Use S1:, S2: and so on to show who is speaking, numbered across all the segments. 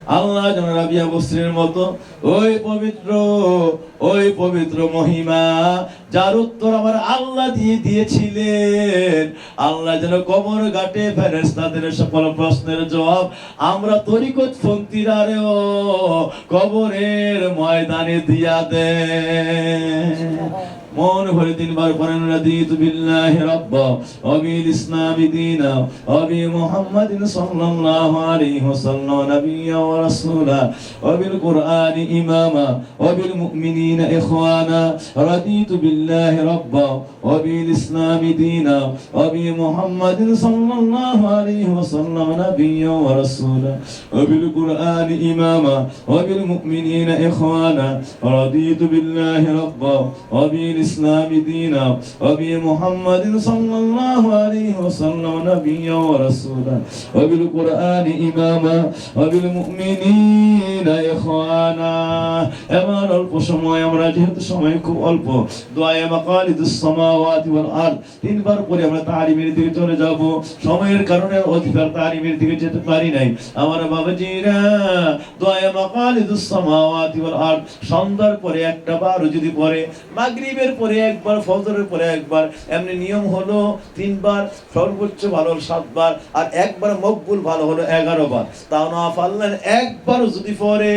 S1: আল্লাহ যেন রাবিয়া বস্ত্রের মতো ওই পবিত্র মহিমা যার উত্তর আমার আল্লাহ দিয়েছিলেন। আল্লাহ যেন কবর ঘাটে ফেরেশতাদের সকল প্রশ্নের জবাব আমরা তরিকত ফন্তিরারেও কবরের ময়দানে দিয়া দেন। মন ভরে তিনবার পড়েন রাদিতু বিল্লাহি রাব্বা ওয়া বিল ইসলামি দীনা ওয়া বি মুহাম্মাদিন সাল্লাল্লাহু আলাইহি ওয়াসাল্লাম নাবিয়্যা ওয়া রাসূলা ওয়া বিল কুরআনি ইমামা ওয়া বিল মুমিনিনা ইখওয়ানা রাদিতু বিল্লাহি রাব্বা ওয়া বিল ইসলামি দীনা ওয়া বি মুহাম্মাদিন সাল্লাল্লাহু আলাইহি ওয়াসাল্লাম নাবিয়্যা ওয়া রাসূলা ওয়া বিল কুরআনি ইমামা ওয়া বিল মুমিনিনা ইখওয়ানা রাদিতু বিল্লাহি রাব্বা ওয়া বিল الإسلام دينا وبمحمد صلى الله عليه وسلم نبيا ورسولا وبالقرآن إماما وبالمؤمنين إخوانا এবার অল্প সময় আমরা যেহেতু সময় খুব অল্প দোয়া মাকালিদুস সামাওয়াতি ওয়াল আরদ তিনবার পরে আমরা তালিমের দিকে চলে যাব। সময়ের কারণে অধিকার তালিমের দিকে যেতে পারি নাই। আমার বাবাজিরা দোয়া মাকালিদুস সামাওয়াতি ওয়াল আরদ সন্ধ্যার পরে একটা বার যদি পড়ে মাগরিবের পরে একবার ফজরের পরে একবার এমনি নিয়ম হলো 3 বার সর্বোচ্চ ভালো 7 বার আর একবার মকবুল ভালো হলো 11 বার। তাও না পারলেন একবার যদি পড়ে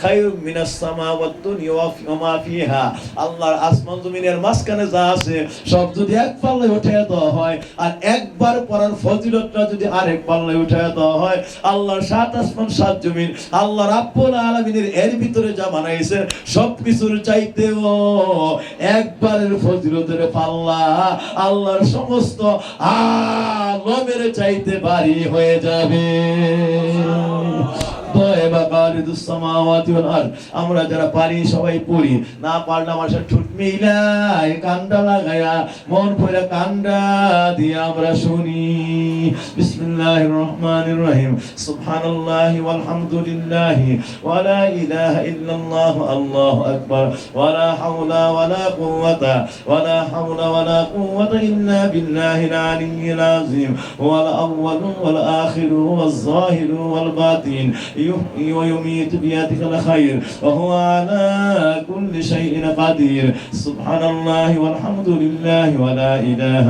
S1: খায়রুম মিনাস সামাওয়াতি দুনিয়া ওয়া মা ফিহা আল্লাহর আসমান জমিনের মাঝখানে যা আছে সব যদি এক পাল্লায় উঠিয়ে দেওয়া হয় আর একবার পড়ার ফজিলতটা যদি আরেক পাল্লায় উঠিয়ে দেওয়া হয় আল্লাহর 7 আসমান 7 জমিন আল্লাহ রাব্বুল আলামিনের এর ভিতরে যা বানাইছেন সবকিছুর চাইতেও একবারের ফজিলতের পাল্লা আল্লাহর সমস্ত আলমের চাইতে ভারী হয়ে যাবে। আমরা যারা পারি সবাই পড়ি, না পারলে আমার সাথে ঠোঁট মিলাই কান্দা লাগায়া মন ভরে কান্দা দিয়ে আমরা শুনি। বিসমিল্লাহির রহমানির রহিম সুবহানাল্লাহি ওয়াল হামদুলিল্লাহি ওয়া লা ইলাহা ইল্লাল্লাহ আল্লাহু আকবার ওয়া লা হাওলা ওয়া লা কুওয়াতা ইল্লা বিল্লাহিল আলিয়্যিল আযীম ওয়াল আউওয়ালু ওয়াল আখিরু ওয়াজ যাহিরু ওয়াল বাতিন يحيي ويميت بيدك الخير وهو على كل شيء قدير سبحان الله والحمد لله ولا إله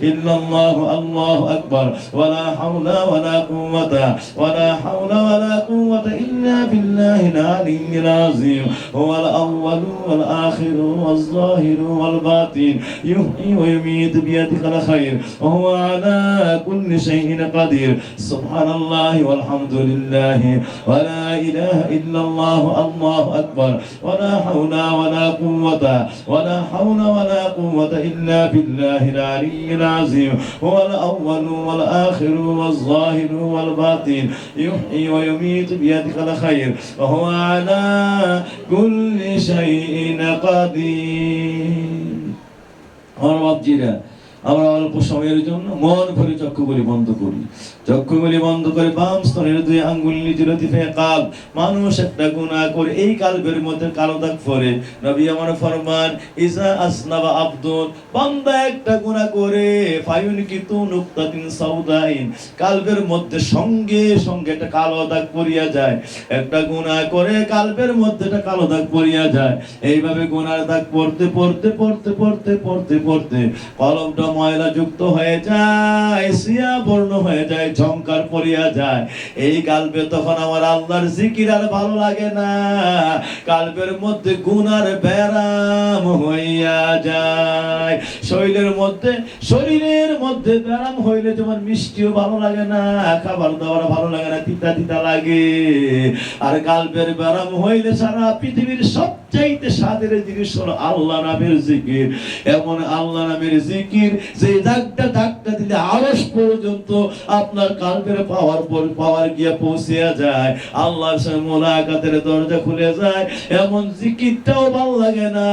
S1: إلا الله الله أكبر ولا حول ولا قوة إلا بالله العلي العظيم هو الأول والآخر والظاهر والباطن يحيي ويميت بيدك الخير وهو على كل شيء قدير سبحان الله والحمد لله ولا إله إلا الله الله أكبر ولا حول ولا قوة إلا بالله العلي العظيم هو الأول والآخر والظاهر والباطن يحيي ويميت بيدك الخير وهو على كل شيء قدير। আমরা অল্প সময়ের জন্য মন ভরে চক্ষুগুলি বন্ধ করি। চক্ষুগুলি বন্ধ করে বাম স্তনের 2 আঙ্গুল নিচে লতিফে কাল মানুষ একটা গুনাহ করে এই কালবের মধ্যে কালো দাগ পড়ে। নবী আমার ফরমান ইজা আসনাবা আব্দুন বান্দা একটা গুনাহ করে ফায়ুনকিতু নুকতাতিন সাউদাইন কালবের মধ্যে সঙ্গে সঙ্গে একটা কালো দাগ পড়িয়া যায়। একটা গুনাহ করে কালবের মধ্যে একটা কালো দাগ পড়িয়া যায়। এইভাবে গুনার দাগ পড়তে কলমটা ময়লা যুক্ত হয়ে যায়, সিয়া বর্ণ হয়ে যায়, ঝংকার পড়িয়া যায়। এই কালবে তখন আমার আল্লাহর জিকির আর ভালো লাগে না। কালবের মধ্যে গুনার ব্যারাম হইয়া যায়। শরীরের মধ্যে ব্যারাম হইলে যেমন মিষ্টিও ভালো লাগে না, খাবার দাবার ভালো লাগে না, তিতা তিতা লাগে। আর কালবের ব্যারাম হইলে সারা পৃথিবীর সবচাইতে স্বাদের জিনিস হলো আল্লাহ নামের জিকির। এমন আল্লাহ নামের জিকির যে ডাকটা দিলে আরশ পর্যন্ত আপনার কালবের পাওয়ার গিয়ে পৌঁছে যায়। আল্লাহর সঙ্গে মোলাকাতের দরজা খুলে যায়। এমন জিকিরটাও ভালো লাগে না।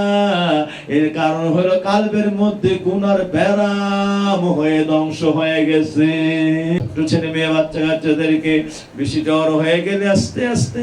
S1: এর কারণ হলো কালবের মধ্যে গুনার ব্যারাম হয়ে ধ্বংস হয়ে গেছে। ছেলে মেয়ে বাচ্চাদেরকে বেশি জ্বর হয়ে গেলে আস্তে আস্তে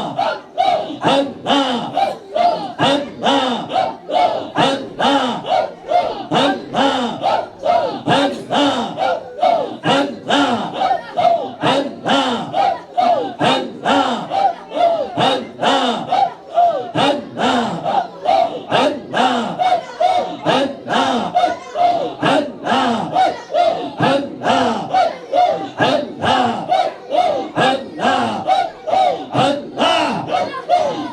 S1: আল্লাহ আল্লাহ আল্লাহ আল্লাহ আল্লাহ আল্লাহ আল্লাহ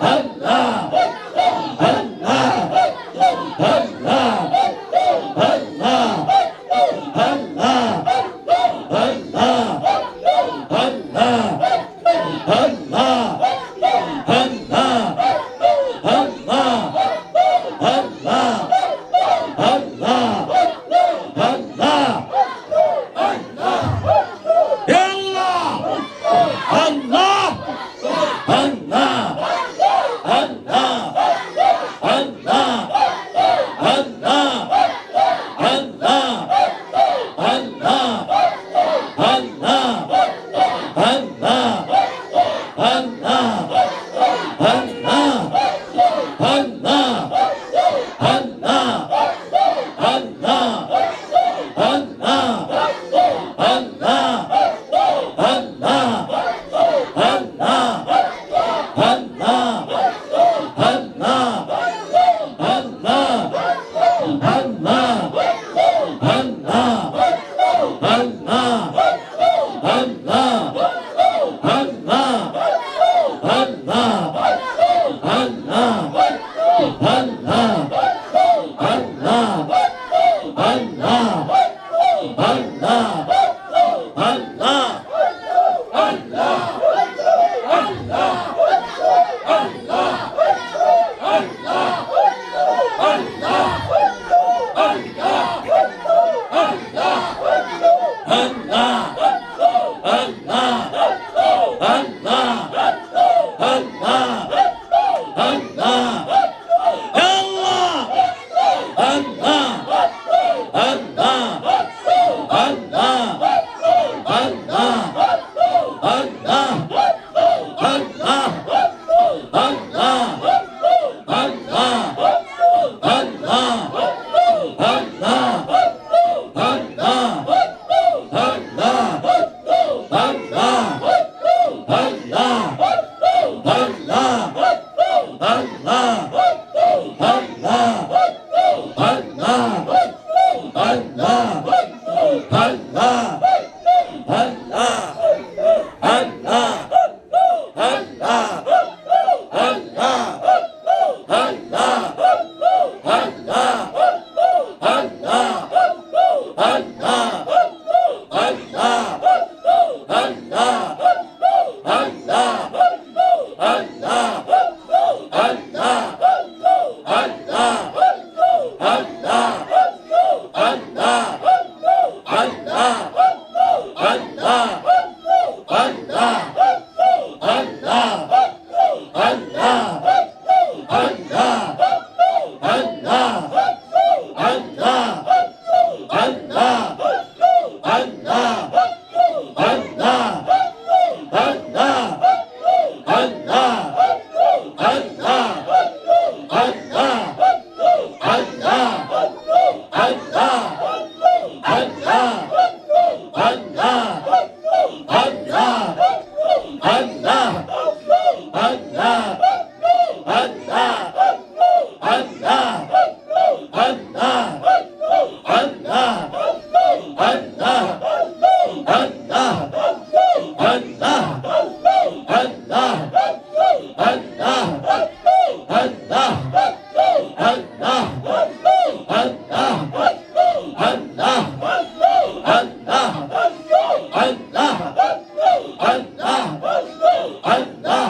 S1: আল্লাহ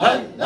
S1: আল্লাহ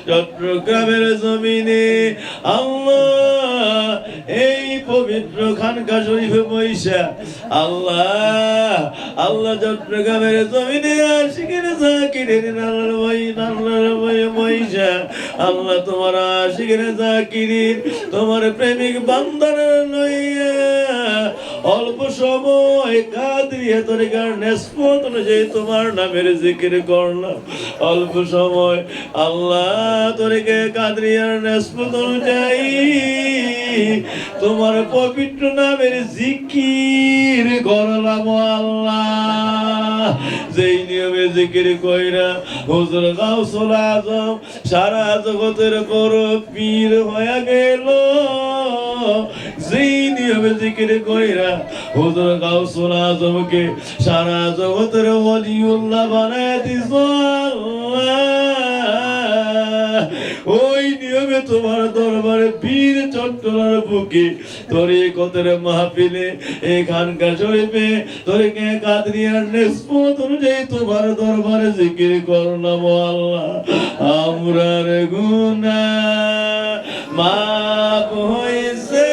S1: চট্টগ্রামের জমিনে আল্লাহ এই পবিত্র খানকা শরীফে বৈশা আল্লাহ চট্টগ্রামের জমিনে আশিকের জাকিরের আল্লাহর ভয় বৈশা আল্লাহ তোমার আশিকের জাকিরের তোমার প্রেমিক বান্দার লইয়া অল্প সময় কাদরিয়া তরিকার নিসবত অনুযায়ী তোমার নামের জিকির করলাম। অল্প সময় আল্লাহ তরিকে কাদরিয়ার নিসবত অনুযায়ী তোমার পবিত্র নামের জিকির করলাম। আল্লাহ যেই নিয়মে জিকির কইরা হুজুর গাউসুল আজম সারা জগতের বড় পীর হয়ে গেল, যেই নিয়মে জিকির কইরা হুজুর গাউসুল আজমকে সারা জগতের ওলিউল্লাহ বানায় দিছ আল্লাহ, ওই নিয়মে তোমার দরবারে বীর চট্টলার বুকে তরিকতের মাহফিলে এখানকার শরীফে তরিকে কাদরিয়ার নিসবত অনুযায়ী তোমার দরবারে জিকির করলাম। আল্লাহ আমরার গুনাহ মাফ হইছে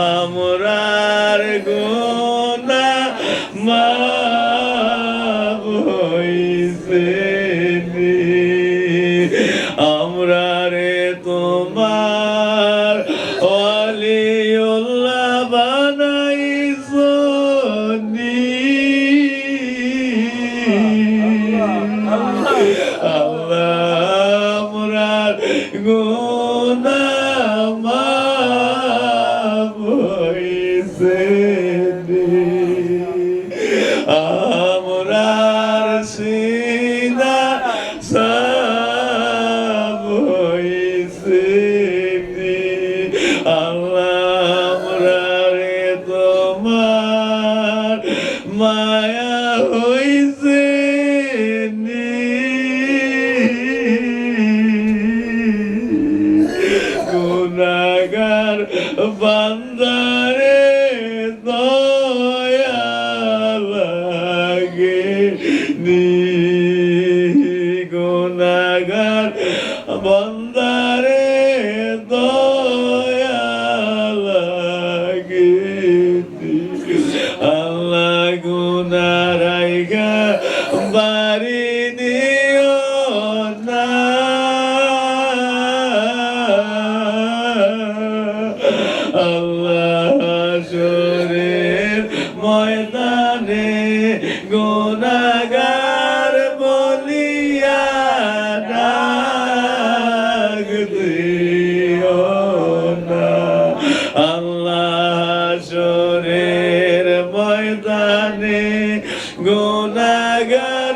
S1: আমরার গুনাহ মাফ আল্লাহ মোরার গুনাহ মাফ হইছে আমরার সিনা সাফ হইছে আল্লাহ মোরারে তোমার মায়া হইছে গুনাহগার বান্দারে দয়া লাগে গুনাহগার বান্দারে দয়া লাগে আল্লাহ গুনাহ রাইগা বাড়ি দিও না আল্লাহ হাসরের ময়দানে গুনাহগার বলিয়া ডাক দিও না আল্লাহ হাসরের ময়দানে গুনাহগার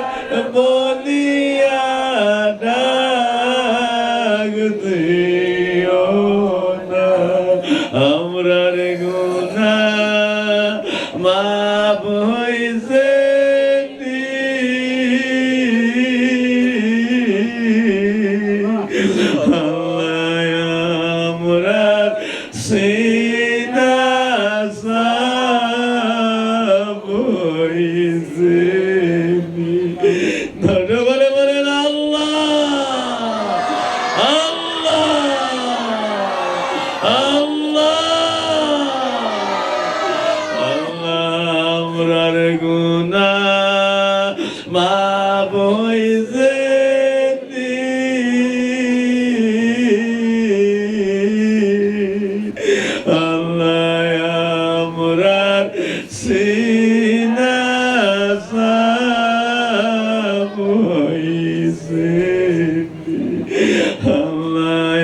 S1: বলিয়া ডাক দিও না আমরার গুনাহ মাফ হইছে আমরার সিনা সাফ হইছে ধন্যবাদ বলেন আল্লাহ আল্লাহ আল্লাহ আমরার গুনাহ মাফ হইছে আল্লাহ আমরার সিনা সাফ হইছে আল্লাহ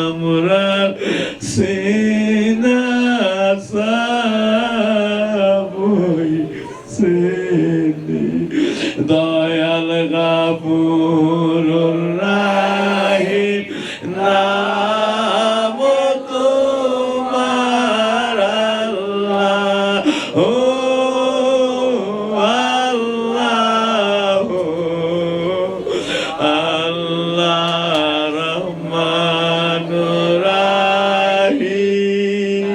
S1: আমরার সিনা সাফ হইছে দয়াল গাফুরুর রাহিম নাম তোমার আল্লাহ ও আল্লাহ আল্লাহ রহমানুর রাহিম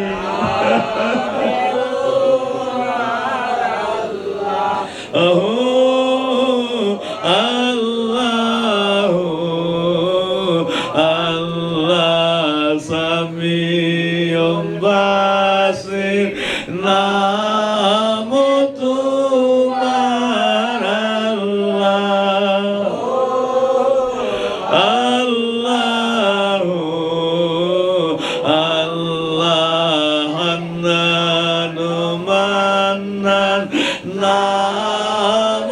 S1: আল্লাহ আল্লাহ সামিউম বাসির নাম তোমার আল্লাহ আল্লাহ আল্লাহ হান্নান মান্নান নাম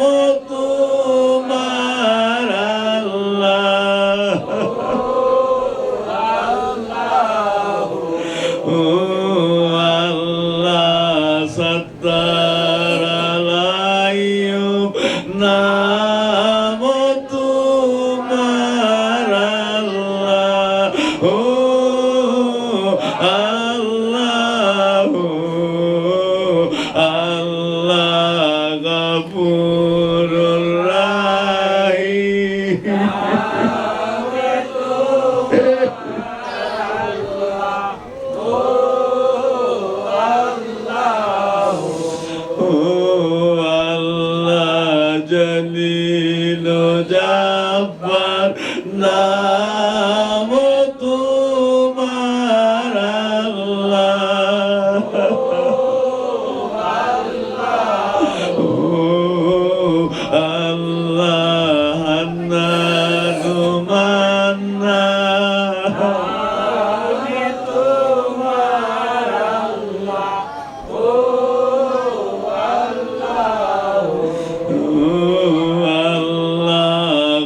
S1: তোমার আল্লাহ ও আল্লাহ সত্তার আলাইয়ুব নাম তোমার আল্লাহ ও আল্লাহ আল্লাহ গফুরুর রাহিম ও আল্লাহ জলিল জাব্বার নাম তোমার আল্লাহ ও আল্লাহ হান্নান মান্নান তোমার আল্লাহ ও আল্লাহ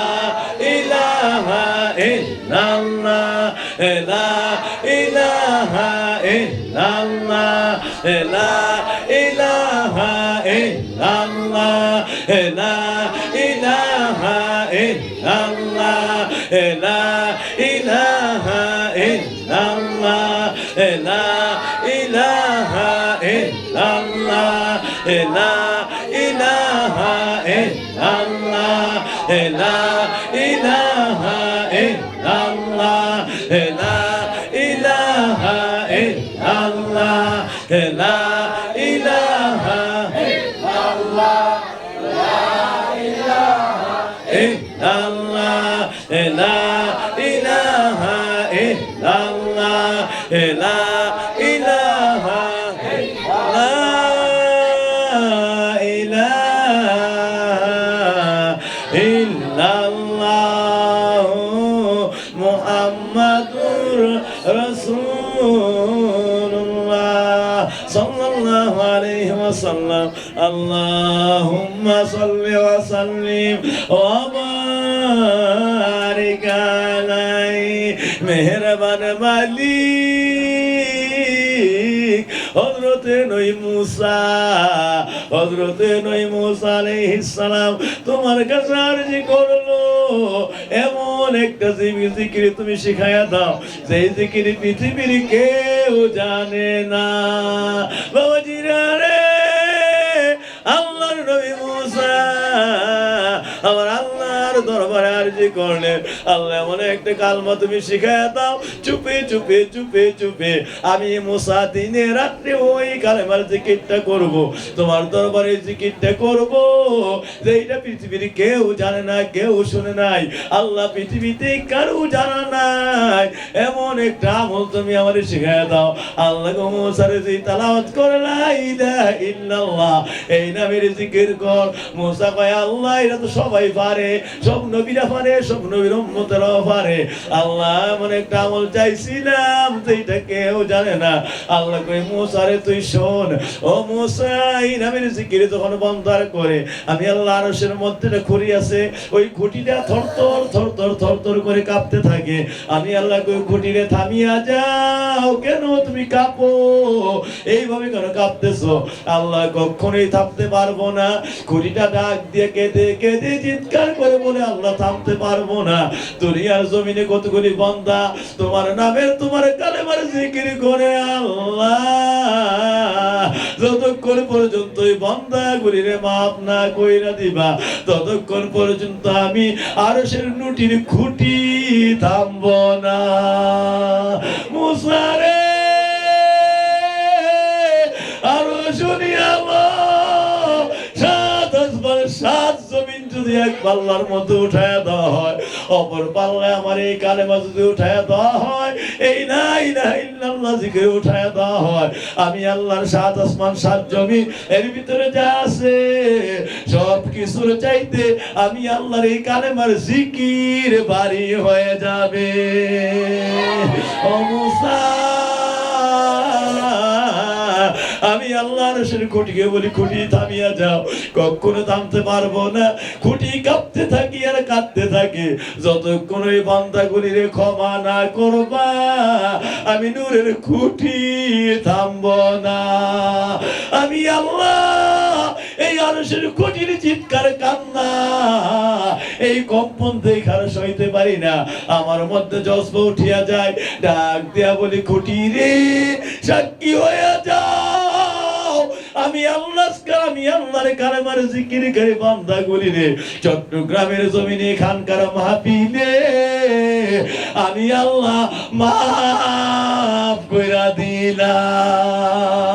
S1: ইলাহা ইল্লাল্লাহ লা ইলাহা ইল্লাল্লাহ লা ইলাহা ইল্লাল্লাহ লা ইলাহা ইল্লাল্লাহ লা ইলাহা ইল্লাল্লাহ লা ইলাহা ইল্লাল্লাহ লা ইলাহা ইল্লাল্লাহ লা ইলাহা ইল্লাল্লাহ লা ইলাহা ইল্লাল্লাহ লা ইলাহা ইল্লাল্লাহ লা ইলাহা ইল্লাল্লাহ লা ইলাহা ইল্লাল্লাহ লা ইলাহা ইল্লাল্লাহ মুহাম্মাদুর রাসূলুল্লাহ সাল্লাল্লাহু আলাইহি ওয়াসাল্লাম আল্লাহুম্মা সাল্লি ওয়া সাল্লিম ওয়া বারিক আলাইহি মেহেরবান মালিক হযরতে নবী মুসা আলাইহিস সালাম তোমার কাছে আরজি করলো এমন একটা জিকির তুমি শিখায়া দাও যে জিকির পৃথিবীর কেউ জানে না বাবাজিরা রে আল্লাহর নবী মুসা আমার আল্লাহর দরবারে আরজি করলেন আল্লাহ এমন একটা কালমা তুমি শিখায়া দাও চুপে চুপে চুপে চুপে আমি মুসা দিনে রাত্রে ওই কালেমার জিকিরটা করব তোমার দরবারে জিকিরটা করব যেটা পৃথিবীর কেউ জানে না কেউ শুনে নাই আল্লাহ পৃথিবীতে কারো জানা নাই এমন একটা আমল তুমি আমারে শিখায়া দাও আল্লাহ গো মুসারে যে তেলাওয়াত করে লা ইলাহা ইল্লাল্লাহ এই নামের জিকির কর মুসা কয় আল্লাহ এটা তো সবাই পারে সব নবীরা পারে সব নবীর উম্মতেরাও পারে আল্লাহ এমন একটা আমল চাইছিলাম যেটা কেউ জানে না আল্লাহ কয় মুসা রে তুই শোন ও মুসা এই নামের জিকির যখন বন্দার করে আমি আল্লাহ আরশের মধ্যে খুঁটি আছে ওই খুঁটিটা থরথর করে কাঁপতে থাকে আমি আল্লাহ কই খুঁটিরে থামিয়া যাও কেন তুমি কাঁপো এইভাবে কেন কাঁপতেছো আল্লাহ কখনোই থামতে পারবো না খুঁটিটা ডাক দিয়ে কেঁদে কেঁদে চিৎকার করে বলে আল্লাহ থামতে পারবো না দুনিয়ার জমিনে কতগুলি বান্দা তোমার নামের তোমার কালেমার জিকির করে আল্লাহ যতক্ষণ পর্যন্ত ওই বান্দাগুলিরে মাফ না কইরা দিবা ততক্ষণ পর্যন্ত আমি আরশের নুটির খুঁটি থামবো না মুসা রে আরো শুনি আমার সাত জমিন যদি এক পাল্লার মধ্যে উঠায় দেওয়া হয় অপর পাল্লায় আমার এই কালেমা যদি উঠায় দেওয়া হয় এই লা ইলাহা ইল্লাল্লাহ জিকির উঠায় দেওয়া হয় আমি আল্লাহর সাত আসমান সাত জমিন এর ভিতরে যা আছে সব কিছুর চাইতে আমি আল্লাহর এই কালেমার জিকির ভারী হয়ে যাবে ও মুসা আমি আল্লাহর আরশের খুঁটিকে বলি খুঁটি থামিয়া যাও কখনো থামতে পারবো না খুঁটি কাঁপতে থাকি আর কাঁদতে থাকে যতক্ষণ ওই বান্দাগুলিরে ক্ষমা না করবা আমি নূরের খুঁটি থামবো না আমি আল্লাহ এই আরশের খুঁটির চিৎকার কান্না এই কম্পন দেখে আর সইতে পারি না আমার মধ্যে জজ্ব উঠিয়া যায় ডাক দিয়া বলি খুঁটি রে সাক্ষী হয়ে যাও আমি আল্লাহর কালেমার জিকির করে বান্দাগুলি রে চট্টগ্রামের জমিনে খানকার মাহফিলে আমি আল্লাহ মাফ কইরা দিলাম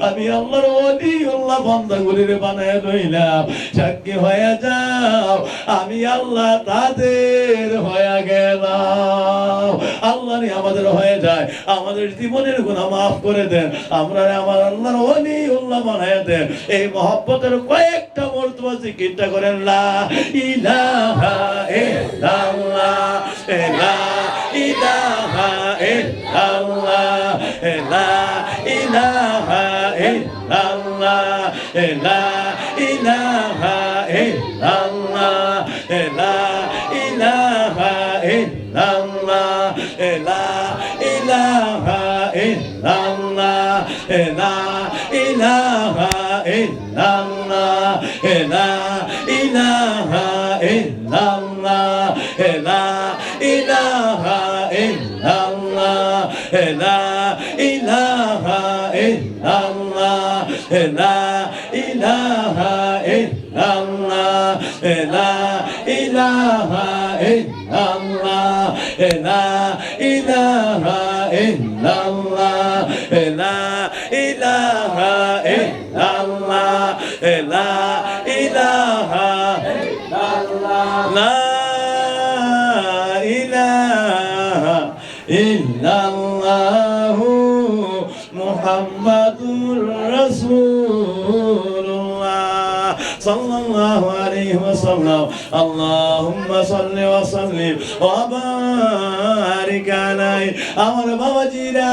S1: আমি আল্লাহর ওলিউল্লাহ বান্দাগুলিরে বানায় লইলাম সাক্ষী হয়ে যাও আমি আল্লাহ তাদের হয়ে গেলাম আল্লাহ আমাদের হয়ে যায় আমাদের জীবনের গুনাহ মাফ করে দেন আমরা আমার আল্লাহর ওলিউল্লাহ বানায় দেন এই মহব্বতের কয়েকটা মর্তবা জিকিরটা করেন লা ইলাহা ইল্লাল্লাহ লা ইলাহা ইল্লাল্লাহ লা ইলাহা ইল্লাল্লাহ লা ইলাহা ইল্লাল্লাহ লা ইলাহা ইল্লাল্লাহ, লা ইলাহা ইল্লাল্লাহ, লা ইলাহা ইল্লাল্লাহ, লা ইলাহা ইল্লাল্লাহ, লা ইলাহা ইল্লাল্লাহ, লা ইলাহা ইল্লাল্লাহ, লা ইলাহা ইল্লাল্লাহ, লা ইলাহা ইল্লাল্লাহ, লা ইলাহা ইল্লাল্লাহ, লা ইলাহা ইল্লাল্লাহ, লা ইলাহা ইল্লাল্লাহ, লা ইলাহা ইল্লাল্লাহু মুহাম্মাদুর রাসূলুল্লাহ সাল্লাল্লাহু আলাইহি ওয়াসাল্লাম। আল্লাহুম্মা সাল্লি ওয়া সাল্লিম ওয়া বারিক আলাইহি। আমার বাবাজিরা,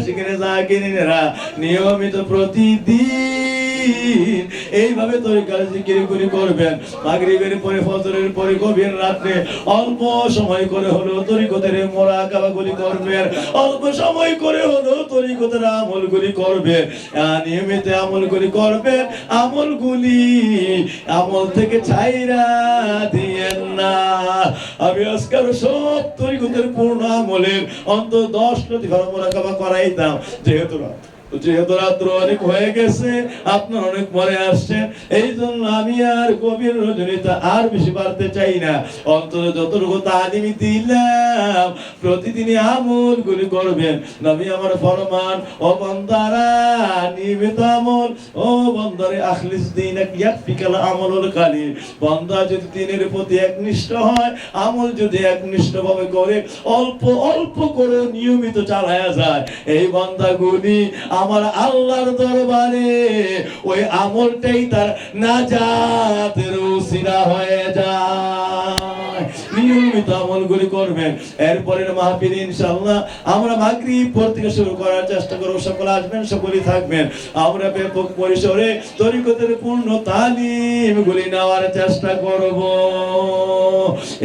S1: শিখরে জাকিরিনেরা নিয়মিত প্রতিদিন এইভাবে তরিকার জিকির করে করবেন। মাগরিবের পরে, ফজরের পরে, গভীর রাতে অল্প সময় করে হলো তরিকতের মুরাকাবাগুলি করবেন, অল্প সময় করে হলো তরিকতের আমলগুলি করবেন। নিয়মিত আমলগুলি করবেন। আমল থেকে ছাইরা দিয়েন না। আমি আজকাল সব তরিকতের পূর্ণ আমলের অন্তত 10টা মুরাকাবা করাইতাম। যেহেতু রাত্র অনেক হয়ে গেছে, আপনার অনেক মনে আসছেন, এই জন্য আমি আর গভীর রজনীতে আর বেশি বাড়তে চাই না। অন্তত যতটুকু তালিমি দিলাম প্রতিদিনই আমলগুলি করবেন। নবী আমার ফরমান, ও বান্দারা নিয়মিত আমল, ও বান্দারে আখলিস দীনাক ইয়াকফিকাল আমলুল কালিল। বান্দা যদি দিনের প্রতি একনিষ্ঠ হয়, আমল যদি একনিষ্ঠভাবে করে, অল্প অল্প করে নিয়মিত চালায়া যায়, এই বান্দাগুলি আমার আল্লাহর দরবারে ওই আমলটাই তার নাজাতের উসিলা হয়ে যায়। নিয়মিত আমলগুলি করবেন। এরপরের মাহফিল ইনশাআল্লাহ আমরা মাগরিব পর থেকে শুরু করার চেষ্টা করব। সকলে আসবেন, সকলেই থাকবেন। আমরা ব্যাপক পরিসরে তরিকতের পূর্ণ তালিমগুলি নেওয়ার চেষ্টা করব।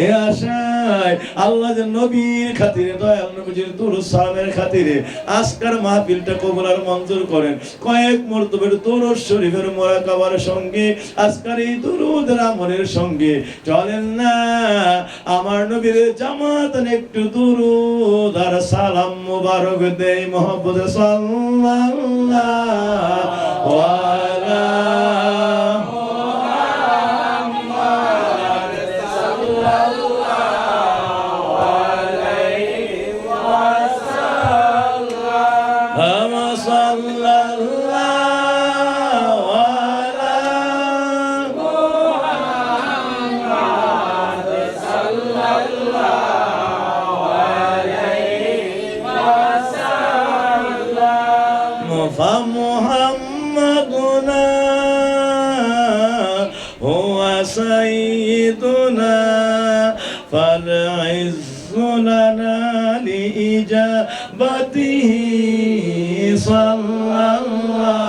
S1: এ আশায় আল্লাহ যে নবীর খাতিরে, দয়াল নবীর দুরূদ সালামের খাতিরে আজকের মাহফিলটা কবুল আর মঞ্জুর করেন। কয়েক মর্তবের দুরূদ শরীফের মুরাকাবার সঙ্গে আজকের এই দুরূদের আমলের সঙ্গে চলেন না আমার নবীর জামাতান একটু দুরূদ আর সালাম মুবারক দেই। মুহাম্মদ সাল্লাল্লাহু আলা فمحمدنا هو سيدنا فالعز لنا لإجابته صلى الله